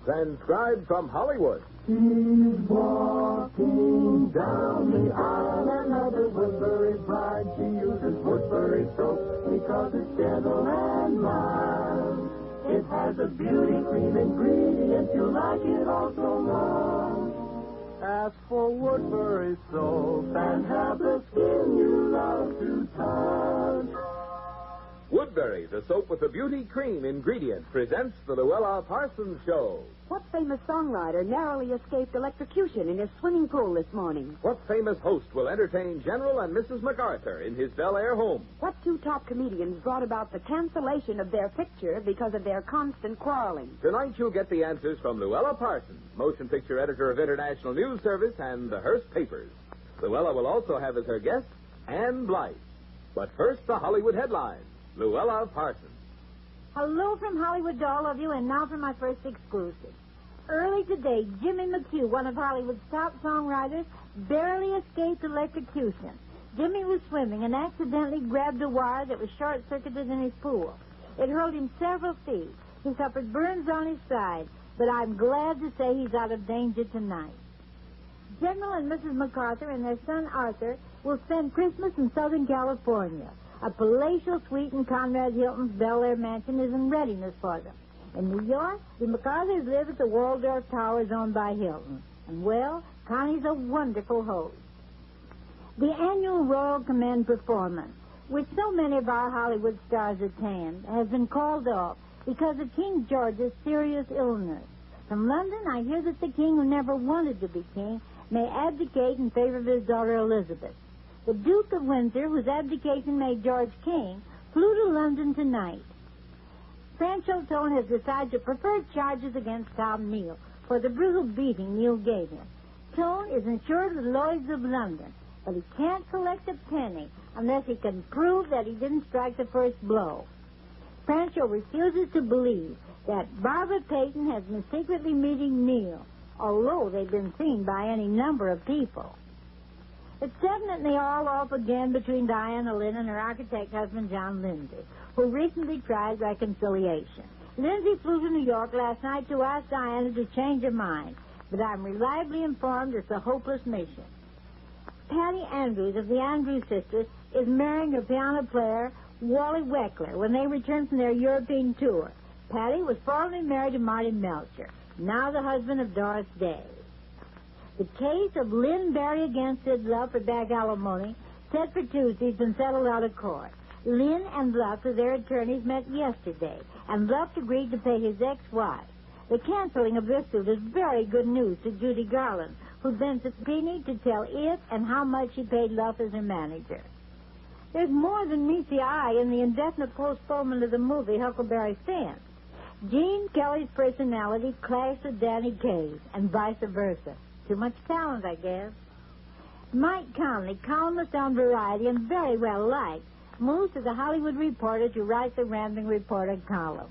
Transcribed from Hollywood. He's walking down the aisle, another Woodbury bride. She uses Woodbury soap because it's gentle and mild. It has a beauty cream ingredient, you'll like it all so long. Ask for Woodbury soap and have the skin you love to touch. Woodbury, the soap with the beauty cream ingredient, presents the Louella Parsons Show. What famous songwriter narrowly escaped electrocution in his swimming pool this morning? What famous host will entertain General and Mrs. MacArthur in his Bel Air home? What two top comedians brought about the cancellation of their picture because of their constant quarreling? Tonight you'll get the answers from Louella Parsons, motion picture editor of International News Service and the Hearst Papers. Louella will also have as her guest Ann Blythe. But first, the Hollywood headlines. Louella Parsons. Hello from Hollywood to all of you, and now for my first exclusive. Early today, Jimmy McHugh, one of Hollywood's top songwriters, barely escaped electrocution. Jimmy was swimming and accidentally grabbed a wire that was short-circuited in his pool. It hurled him several feet. He suffered burns on his side, but I'm glad to say he's out of danger tonight. General and Mrs. MacArthur and their son Arthur will spend Christmas in Southern California. A palatial suite in Conrad Hilton's Bel Air mansion is in readiness for them. In New York, the MacArthurs live at the Waldorf Towers owned by Hilton. And, well, Connie's a wonderful host. The annual Royal Command performance, which so many of our Hollywood stars attend, has been called off because of King George's serious illness. From London, I hear that the king, who never wanted to be king, may abdicate in favor of his daughter Elizabeth. The Duke of Windsor, whose abdication made George king, flew to London tonight. Franchot Tone has decided to prefer charges against Tom Neal for the brutal beating Neal gave him. Tone is insured with Lloyd's of London, but he can't collect a penny unless he can prove that he didn't strike the first blow. Franchot refuses to believe that Barbara Payton has been secretly meeting Neal, although they've been seen by any number of people. It's definitely all off again between Diana Lynn and her architect husband, John Lindsay, who recently tried reconciliation. Lindsay flew to New York last night to ask Diana to change her mind, but I'm reliably informed it's a hopeless mission. Patty Andrews of the Andrews sisters is marrying her piano player, Wally Weckler, when they return from their European tour. Patty was formerly married to Marty Melcher, now the husband of Doris Day. The case of Lynn Barry against Sid Luff for back alimony, set for Tuesday, has been settled out of court. Lynn and Luff, with their attorneys, met yesterday, and Luff agreed to pay his ex-wife. The canceling of this suit is very good news to Judy Garland, who's been subpoenaed to tell if and how much she paid Luff as her manager. There's more than meets the eye in the indefinite postponement of the movie Huckleberry Finn. Gene Kelly's personality clashed with Danny Kaye's, and vice versa. Too much talent, I guess. Mike Conley, columnist on Variety and very well liked, moves to the Hollywood Reporter to write the Rambling Reporter column.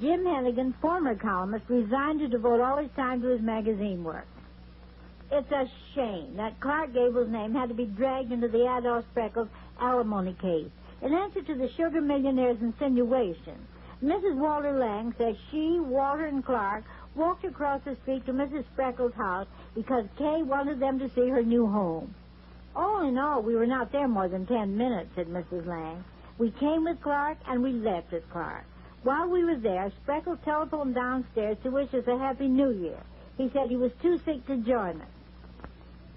Jim Hennigan, former columnist, resigned to devote all his time to his magazine work. It's a shame that Clark Gable's name had to be dragged into the Adolph Spreckles alimony case in answer to the sugar millionaire's insinuations. Mrs. Walter Lang says she, Walter, and Clark walked across the street to Mrs. Spreckles' house because Kay wanted them to see her new home. All in all, we were not there more than 10 minutes, said Mrs. Lang. We came with Clark, and we left with Clark. While we were there, Spreckles telephoned downstairs to wish us a Happy New Year. He said he was too sick to join us.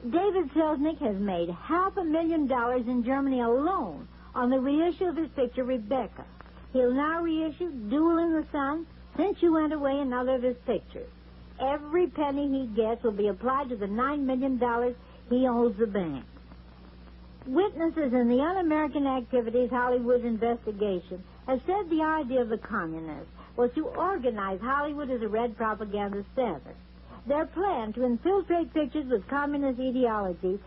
David Selznick has made $500,000 in Germany alone on the reissue of his picture, Rebecca. He'll now reissue Duel in the Sun, Since You Went Away, and other of his pictures. Every penny he gets will be applied to the $9 million he owes the bank. Witnesses in the Un-American Activities Hollywood investigation have said the idea of the communists was to organize Hollywood as a red propaganda service. Their plan to infiltrate pictures with communist ideology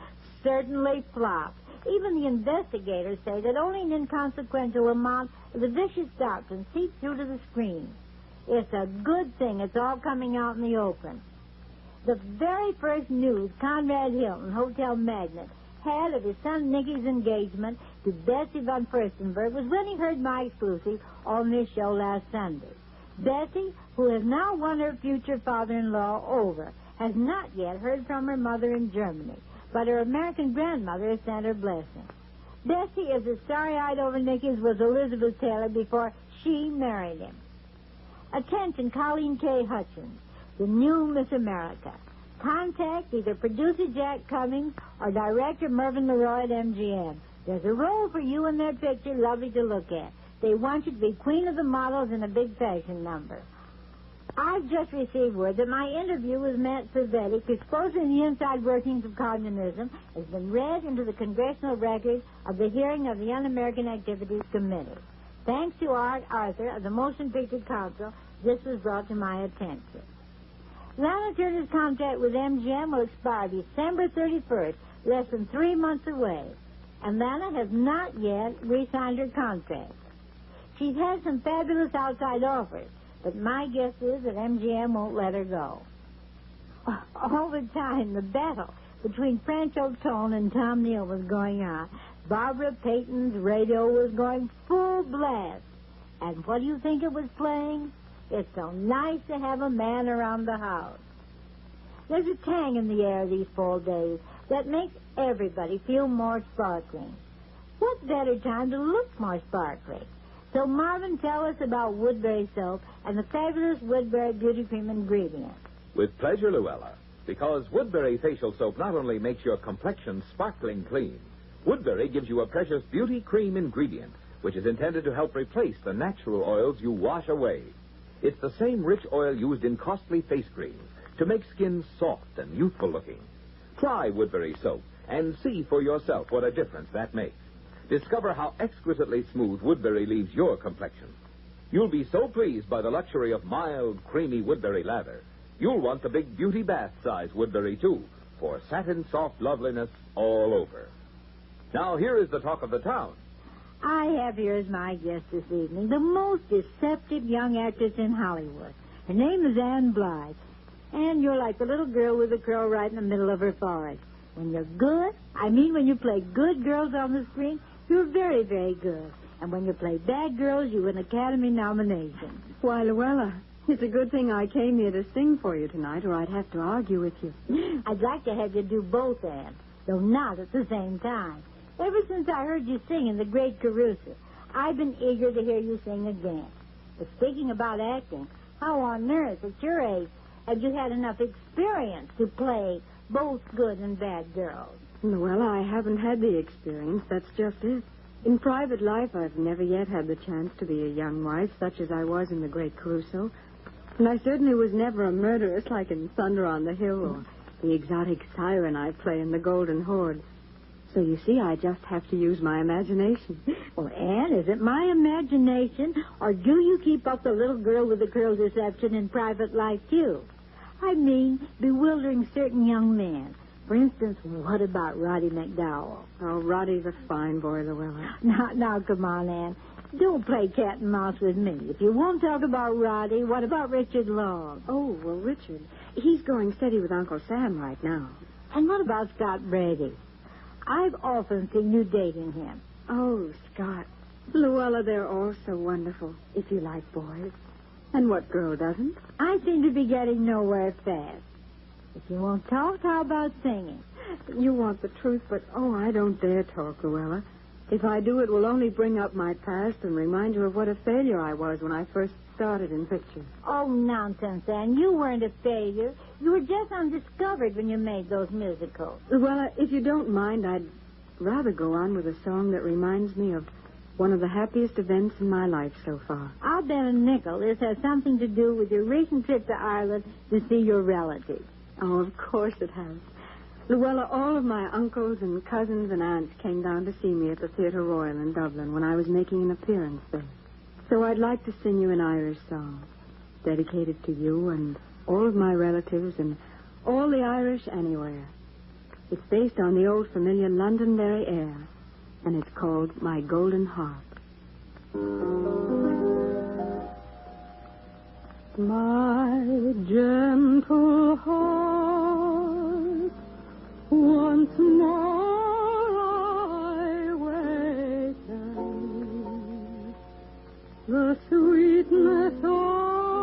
certainly flopped. Even the investigators say that only an inconsequential amount of the vicious doctrine seeps through to the screen. It's a good thing it's all coming out in the open. The very first news Conrad Hilton, hotel magnate, had of his son Nicky's engagement to Betsy von Furstenberg was when he heard my exclusive on this show last Sunday. Bessie, who has now won her future father-in-law over, has not yet heard from her mother in Germany, but her American grandmother has sent her blessing. Bessie is as starry-eyed over Nicky as was Elizabeth Taylor before she married him. Attention, Colleen K. Hutchins, the new Miss America. Contact either producer Jack Cummings or director Mervyn Leroy at MGM. There's a role for you in their picture, lovely to look at. They want you to be queen of the models in a big fashion number. I've just received word that my interview with Matt Pavetic, exposing the inside workings of communism, has been read into the congressional record of the hearing of the Un-American Activities Committee. Thanks to Art Arthur of the Motion Picture Council, this was brought to my attention. Lana Turner's contract with MGM will expire December 31st, less than 3 months away. And Lana has not yet re-signed her contract. She's had some fabulous outside offers, but my guess is that MGM won't let her go. All the time, the battle between Frank O'Tone and Tom Neal was going on. Barbara Payton's radio was going full blast. And what do you think it was playing? It's so nice to have a man around the house. There's a tang in the air these fall days that makes everybody feel more sparkling. What better time to look more sparkling? So, Marvin, tell us about Woodbury soap and the fabulous Woodbury beauty cream ingredients. With pleasure, Louella. Because Woodbury facial soap not only makes your complexion sparkling clean, Woodbury gives you a precious beauty cream ingredient, which is intended to help replace the natural oils you wash away. It's the same rich oil used in costly face creams to make skin soft and youthful looking. Try Woodbury soap and see for yourself what a difference that makes. Discover how exquisitely smooth Woodbury leaves your complexion. You'll be so pleased by the luxury of mild, creamy Woodbury lather. You'll want the big beauty bath size Woodbury, too, for satin soft loveliness all over. Now, here is the talk of the town. I have here as my guest this evening the most deceptive young actress in Hollywood. Her name is Ann Blythe. And you're like the little girl with the curl right in the middle of her forehead. When you're good, when you play good girls on the screen, you're very, very good. And when you play bad girls, you win Academy nominations. Why, Louella, it's a good thing I came here to sing for you tonight, or I'd have to argue with you. I'd like to have you do both, Ann, though not at the same time. Ever since I heard you sing in The Great Caruso, I've been eager to hear you sing again. But speaking about acting, how on earth, at your age, have you had enough experience to play both good and bad girls? Louella, I haven't had the experience. That's just it. In private life, I've never yet had the chance to be a young wife, such as I was in The Great Caruso. And I certainly was never a murderess like in Thunder on the Hill or the exotic siren I play in The Golden Horde. So you see, I just have to use my imagination. Well, Ann, is it my imagination, or do you keep up the little girl with the curls deception in private life, too? Bewildering certain young men. For instance, what about Roddy McDowell? Oh, Roddy's a fine boy, Louella. Now, come on, Ann. Don't play cat and mouse with me. If you won't talk about Roddy, what about Richard Long? Oh, well, Richard, he's going steady with Uncle Sam right now. And what about Scott Brady? I've often seen you dating him. Oh, Scott. Louella, they're all so wonderful, if you like boys. And what girl doesn't? I seem to be getting nowhere fast. If you won't talk, how about singing? You want the truth, but, I don't dare talk, Louella. If I do, it will only bring up my past and remind you of what a failure I was when I first started in pictures. Oh, nonsense, Ann. You weren't a failure. You were just undiscovered when you made those musicals. Louella, if you don't mind, I'd rather go on with a song that reminds me of one of the happiest events in my life so far. I'll bet a nickel this has something to do with your recent trip to Ireland to see your relatives. Oh, of course it has. Louella, all of my uncles and cousins and aunts came down to see me at the Theatre Royal in Dublin when I was making an appearance there. So I'd like to sing you an Irish song, dedicated to you and all of my relatives and all the Irish anywhere. It's based on the old familiar Londonderry air, and it's called My Golden Harp. My gentle heart, once more I waken, the sweetness of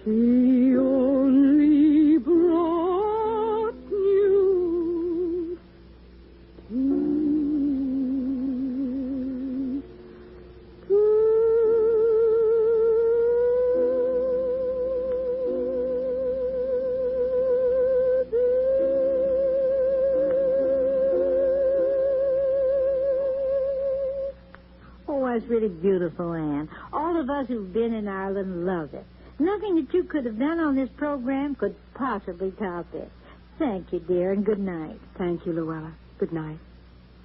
She only brought you Oh, that's really beautiful, Anne. All of us who've been in Ireland love it. Nothing that you could have done on this program could possibly top it. Thank you, dear, and good night. Thank you, Louella. Good night.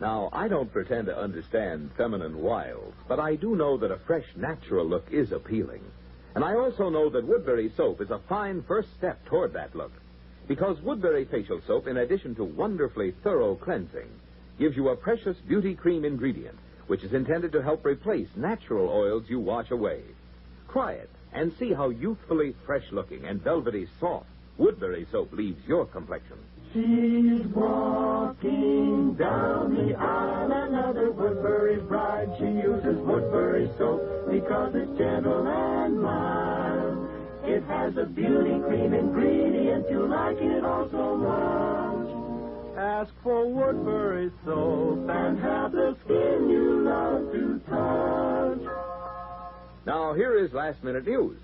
Now, I don't pretend to understand feminine wiles, but I do know that a fresh, natural look is appealing. And I also know that Woodbury soap is a fine first step toward that look. Because Woodbury facial soap, in addition to wonderfully thorough cleansing, gives you a precious beauty cream ingredient, which is intended to help replace natural oils you wash away. Try it and see how youthfully fresh-looking and velvety soft Woodbury soap leaves your complexion. She's walking down the aisle, another Woodbury bride. She uses Woodbury soap because it's gentle and mild. It has a beauty cream ingredient. You like it all so much. Ask for Woodbury soap and have the skin you love to touch. Now, here is last-minute news.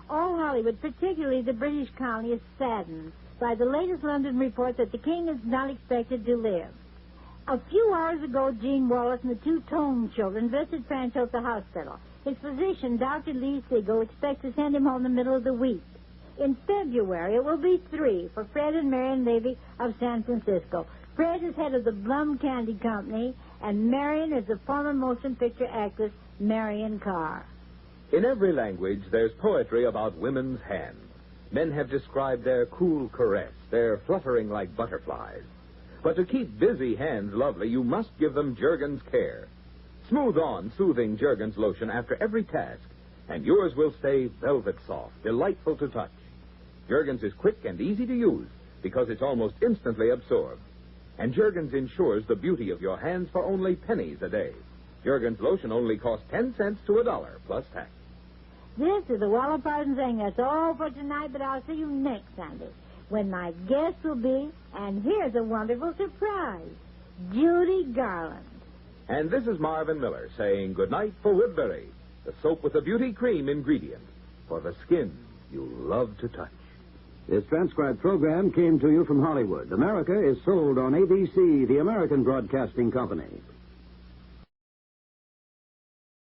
All Hollywood, particularly the British colony, is saddened by the latest London report that the king is not expected to live. A few hours ago, Jean Wallace and the two Tone children visited Franco at the hospital. His physician, Dr. Lee Siegel, expects to send him home in the middle of the week. In February, it will be 3 for Fred and Marion Levy of San Francisco. Fred is head of the Blum Candy Company, and Marion is the former motion picture actress Marion Carr. In every language, there's poetry about women's hands. Men have described their cool caress, their fluttering like butterflies. But to keep busy hands lovely, you must give them Jergens Care. Smooth on soothing Jergens lotion after every task, and yours will stay velvet soft, delightful to touch. Jergens is quick and easy to use because it's almost instantly absorbed. And Jergens ensures the beauty of your hands for only pennies a day. Jergens lotion only costs 10 cents to $1 plus tax. This is the Louella Parsons saying that's all for tonight, but I'll see you next Sunday when my guest will be, and here's a wonderful surprise, Judy Garland. And this is Marvin Miller saying goodnight for Woodbury, the soap with the beauty cream ingredient for the skin you love to touch. This transcribed program came to you from Hollywood. America is sold on ABC, the American Broadcasting Company.